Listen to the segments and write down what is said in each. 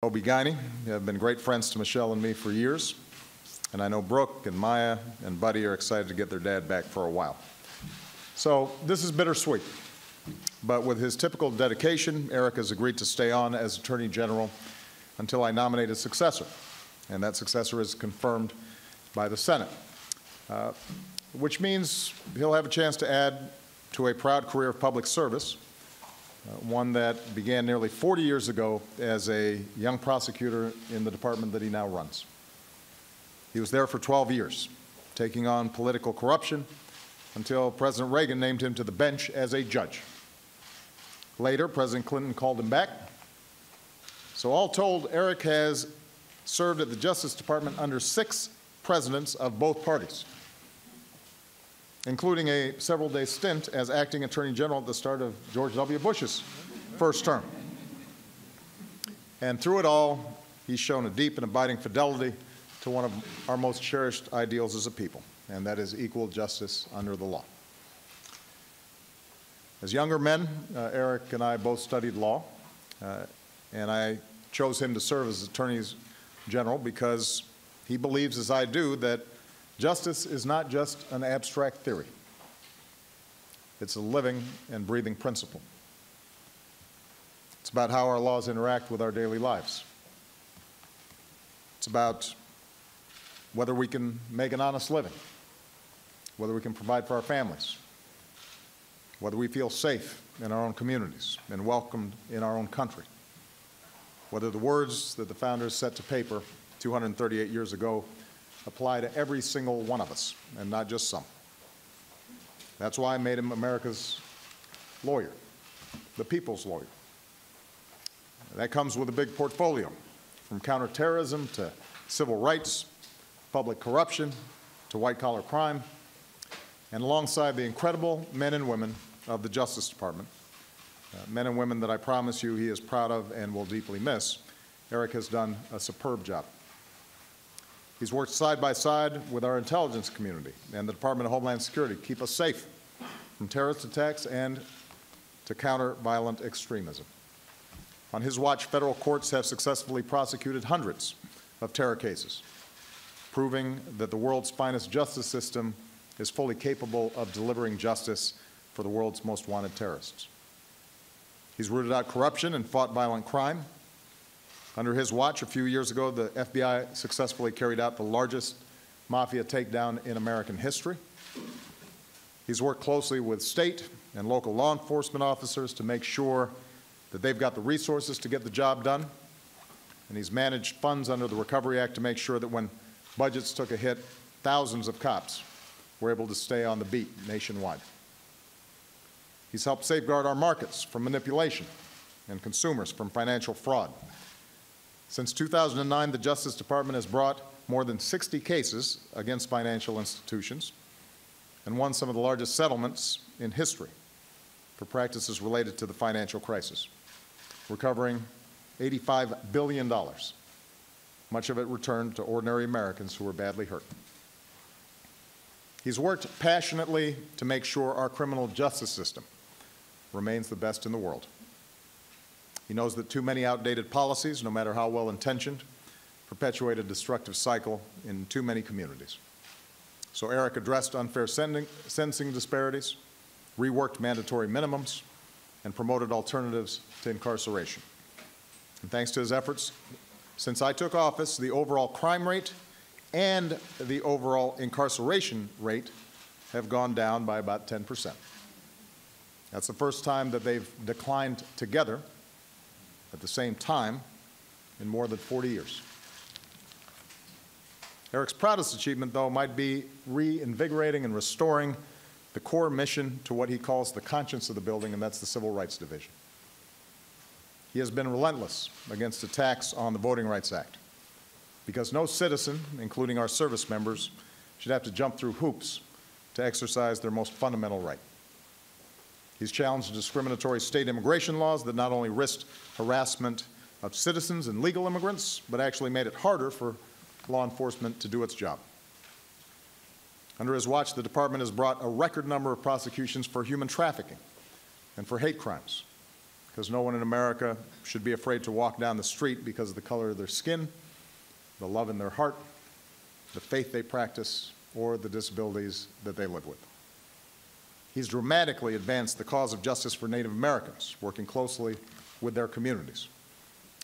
OB-GYN have been great friends to Michelle and me for years, and I know Brooke and Maya and Buddy are excited to get their dad back for a while. So this is bittersweet, but with his typical dedication, Eric has agreed to stay on as Attorney General until I nominate a successor, and that successor is confirmed by the Senate, which means he'll have a chance to add to a proud career of public service, one that began nearly 40 years ago as a young prosecutor in the department that he now runs. He was there for 12 years, taking on political corruption until President Reagan named him to the bench as a judge. Later, President Clinton called him back. So all told, Eric has served at the Justice Department under 6 presidents of both parties, including a several-day stint as acting Attorney General at the start of George W. Bush's first term. And through it all, he's shown a deep and abiding fidelity to one of our most cherished ideals as a people, and that is equal justice under the law. As younger men, Eric and I both studied law, and I chose him to serve as Attorney General because he believes, as I do, that justice is not just an abstract theory. It's a living and breathing principle. It's about how our laws interact with our daily lives. It's about whether we can make an honest living, whether we can provide for our families, whether we feel safe in our own communities and welcomed in our own country, whether the words that the founders set to paper 238 years ago apply to every single one of us, and not just some. That's why I made him America's lawyer, the people's lawyer. That comes with a big portfolio, from counterterrorism to civil rights, public corruption to white-collar crime, and alongside the incredible men and women of the Justice Department, men and women that I promise you he is proud of and will deeply miss, Eric has done a superb job. He's worked side by side with our intelligence community and the Department of Homeland Security to keep us safe from terrorist attacks and to counter violent extremism. On his watch, federal courts have successfully prosecuted hundreds of terror cases, proving that the world's finest justice system is fully capable of delivering justice for the world's most wanted terrorists. He's rooted out corruption and fought violent crime. Under his watch, a few years ago, the FBI successfully carried out the largest mafia takedown in American history. He's worked closely with state and local law enforcement officers to make sure that they've got the resources to get the job done. And he's managed funds under the Recovery Act to make sure that when budgets took a hit, thousands of cops were able to stay on the beat nationwide. He's helped safeguard our markets from manipulation and consumers from financial fraud. Since 2009, the Justice Department has brought more than 60 cases against financial institutions and won some of the largest settlements in history for practices related to the financial crisis, recovering $85 billion, much of it returned to ordinary Americans who were badly hurt. He's worked passionately to make sure our criminal justice system remains the best in the world. He knows that too many outdated policies, no matter how well-intentioned, perpetuate a destructive cycle in too many communities. So Eric addressed unfair sentencing disparities, reworked mandatory minimums, and promoted alternatives to incarceration. And thanks to his efforts, since I took office, the overall crime rate and the overall incarceration rate have gone down by about 10%. That's the first time that they've declined together at the same time in more than 40 years. Eric's proudest achievement, though, might be reinvigorating and restoring the core mission to what he calls the conscience of the building, and that's the Civil Rights Division. He has been relentless against attacks on the Voting Rights Act, because no citizen, including our service members, should have to jump through hoops to exercise their most fundamental right. He's challenged discriminatory state immigration laws that not only risked harassment of citizens and legal immigrants, but actually made it harder for law enforcement to do its job. Under his watch, the department has brought a record number of prosecutions for human trafficking and for hate crimes, because no one in America should be afraid to walk down the street because of the color of their skin, the love in their heart, the faith they practice, or the disabilities that they live with. He's dramatically advanced the cause of justice for Native Americans, working closely with their communities.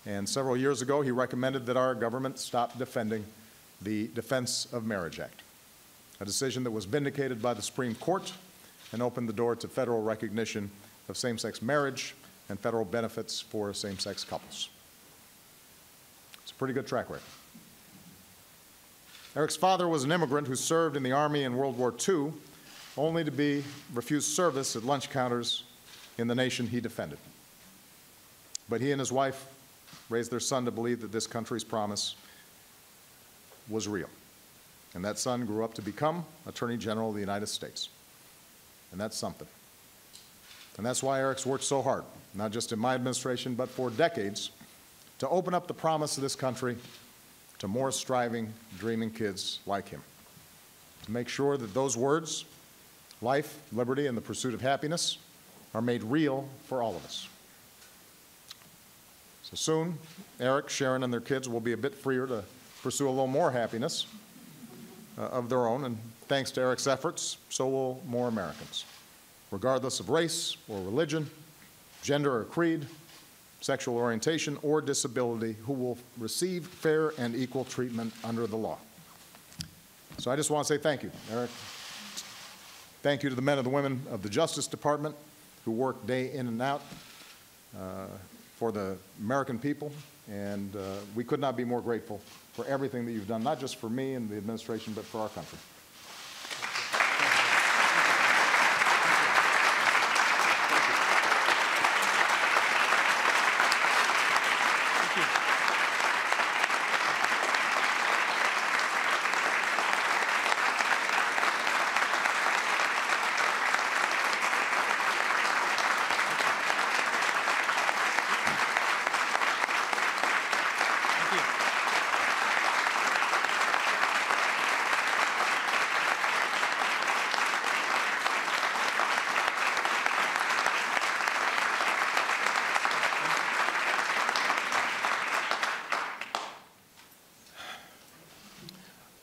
And several years ago, he recommended that our government stop defending the Defense of Marriage Act, a decision that was vindicated by the Supreme Court and opened the door to federal recognition of same-sex marriage and federal benefits for same-sex couples. It's a pretty good track record. Eric's father was an immigrant who served in the Army in World War II, only to be refused service at lunch counters in the nation he defended. But he and his wife raised their son to believe that this country's promise was real. And that son grew up to become Attorney General of the United States. And that's something. And that's why Eric's worked so hard, not just in my administration, but for decades, to open up the promise of this country to more striving, dreaming kids like him. To make sure that those words, life, liberty, and the pursuit of happiness, are made real for all of us. So soon, Eric, Sharon, and their kids will be a bit freer to pursue a little more happiness of their own, and thanks to Eric's efforts, so will more Americans, regardless of race or religion, gender or creed, sexual orientation, or disability, who will receive fair and equal treatment under the law. So I just want to say thank you, Eric. Thank you to the men and the women of the Justice Department who work day in and out for the American people, and we could not be more grateful for everything that you've done, not just for me and the administration, but for our country.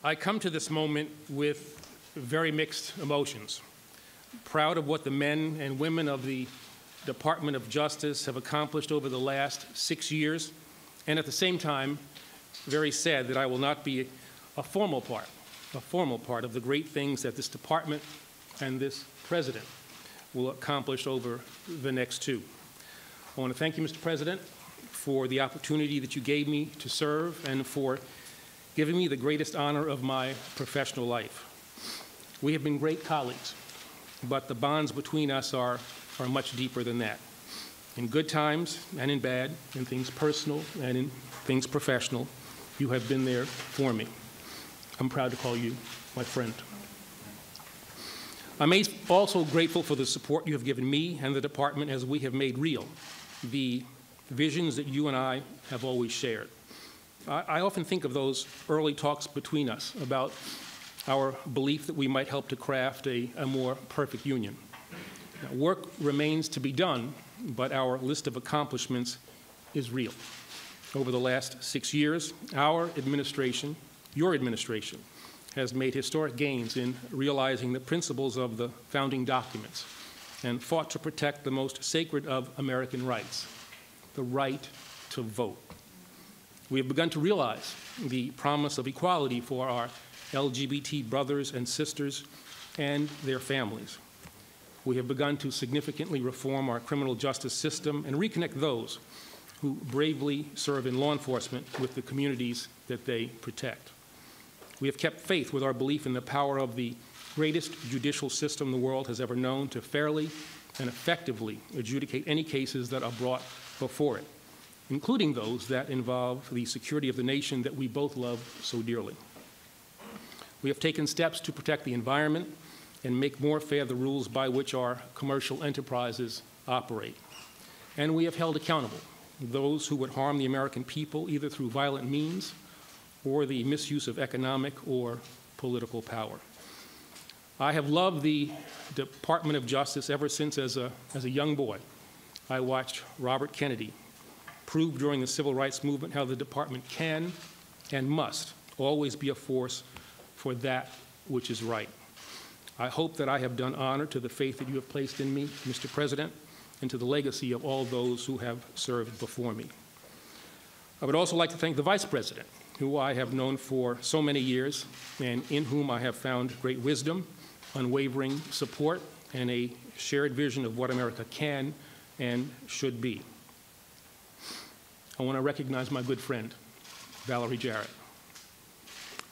I come to this moment with very mixed emotions. Proud of what the men and women of the Department of Justice have accomplished over the last 6 years, and at the same time, very sad that I will not be a formal part of the great things that this department and this president will accomplish over the next 2. I want to thank you, Mr. President, for the opportunity that you gave me to serve and for giving me the greatest honor of my professional life. We have been great colleagues, but the bonds between us are much deeper than that. In good times and in bad, in things personal and in things professional, you have been there for me. I'm proud to call you my friend. I'm also grateful for the support you have given me and the department as we have made real the visions that you and I have always shared. I often think of those early talks between us about our belief that we might help to craft a more perfect union. Now, work remains to be done, but our list of accomplishments is real. Over the last 6 years, our administration, your administration, has made historic gains in realizing the principles of the founding documents and fought to protect the most sacred of American rights, the right to vote. We have begun to realize the promise of equality for our LGBT brothers and sisters and their families. We have begun to significantly reform our criminal justice system and reconnect those who bravely serve in law enforcement with the communities that they protect. We have kept faith with our belief in the power of the greatest judicial system the world has ever known to fairly and effectively adjudicate any cases that are brought before it, including those that involve the security of the nation that we both love so dearly. We have taken steps to protect the environment and make more fair the rules by which our commercial enterprises operate. And we have held accountable those who would harm the American people either through violent means or the misuse of economic or political power. I have loved the Department of Justice ever since as a young boy. I watched Robert Kennedy prove during the civil rights movement how the department can and must always be a force for that which is right. I hope that I have done honor to the faith that you have placed in me, Mr. President, and to the legacy of all those who have served before me. I would also like to thank the Vice President, who I have known for so many years and in whom I have found great wisdom, unwavering support, and a shared vision of what America can and should be. I want to recognize my good friend, Valerie Jarrett,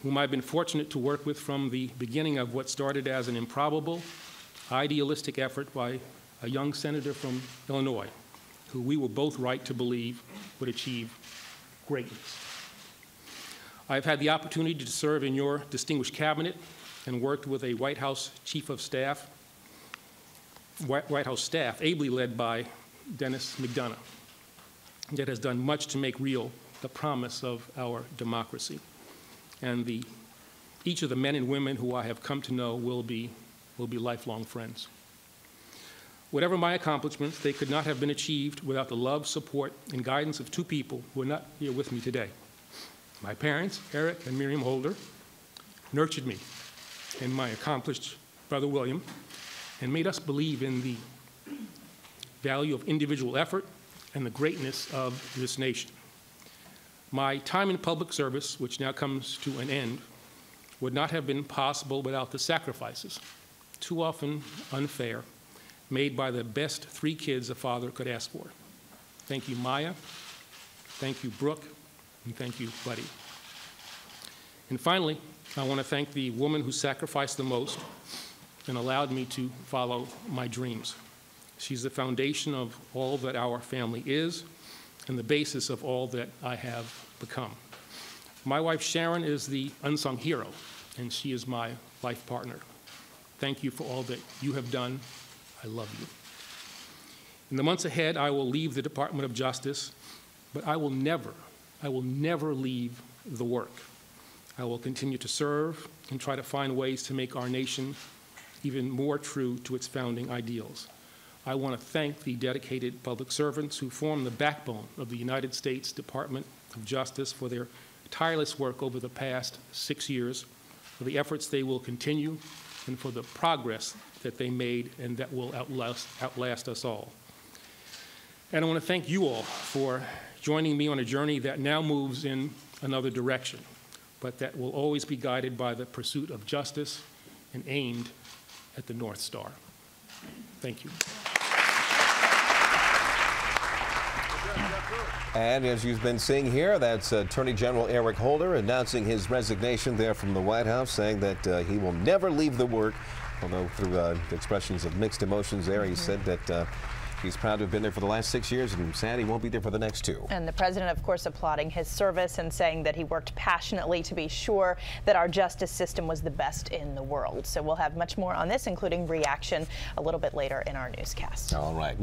whom I've been fortunate to work with from the beginning of what started as an improbable, idealistic effort by a young senator from Illinois, who we were both right to believe would achieve greatness. I've had the opportunity to serve in your distinguished cabinet and worked with a White House staff ably led by Dennis McDonough, that has done much to make real the promise of our democracy. And each of the men and women who I have come to know will be lifelong friends. Whatever my accomplishments, they could not have been achieved without the love, support, and guidance of two people who are not here with me today. My parents, Eric and Miriam Holder, nurtured me and my accomplished brother William, and made us believe in the value of individual effort and the greatness of this nation. My time in public service, which now comes to an end, would not have been possible without the sacrifices, too often unfair, made by the best three kids a father could ask for. Thank you, Maya. Thank you, Brooke. And thank you, Buddy. And finally, I want to thank the woman who sacrificed the most and allowed me to follow my dreams. She's the foundation of all that our family is and the basis of all that I have become. My wife, Sharon, is the unsung hero, and she is my life partner. Thank you for all that you have done. I love you. In the months ahead, I will leave the Department of Justice, but I will never leave the work. I will continue to serve and try to find ways to make our nation even more true to its founding ideals. I want to thank the dedicated public servants who form the backbone of the United States Department of Justice for their tireless work over the past 6 years, for the efforts they will continue, and for the progress that they made and that will outlast us all. And I want to thank you all for joining me on a journey that now moves in another direction, but that will always be guided by the pursuit of justice and aimed at the North Star. Thank you. And as you've been seeing here, that's Attorney General Eric Holder announcing his resignation there from the White House, saying that he will never leave the work, although through expressions of mixed emotions there, he said that he's proud to have been there for the last 6 years and sad he won't be there for the next 2. And the president, of course, applauding his service and saying that he worked passionately to be sure that our justice system was the best in the world. So we'll have much more on this, including reaction a little bit later in our newscast. All right.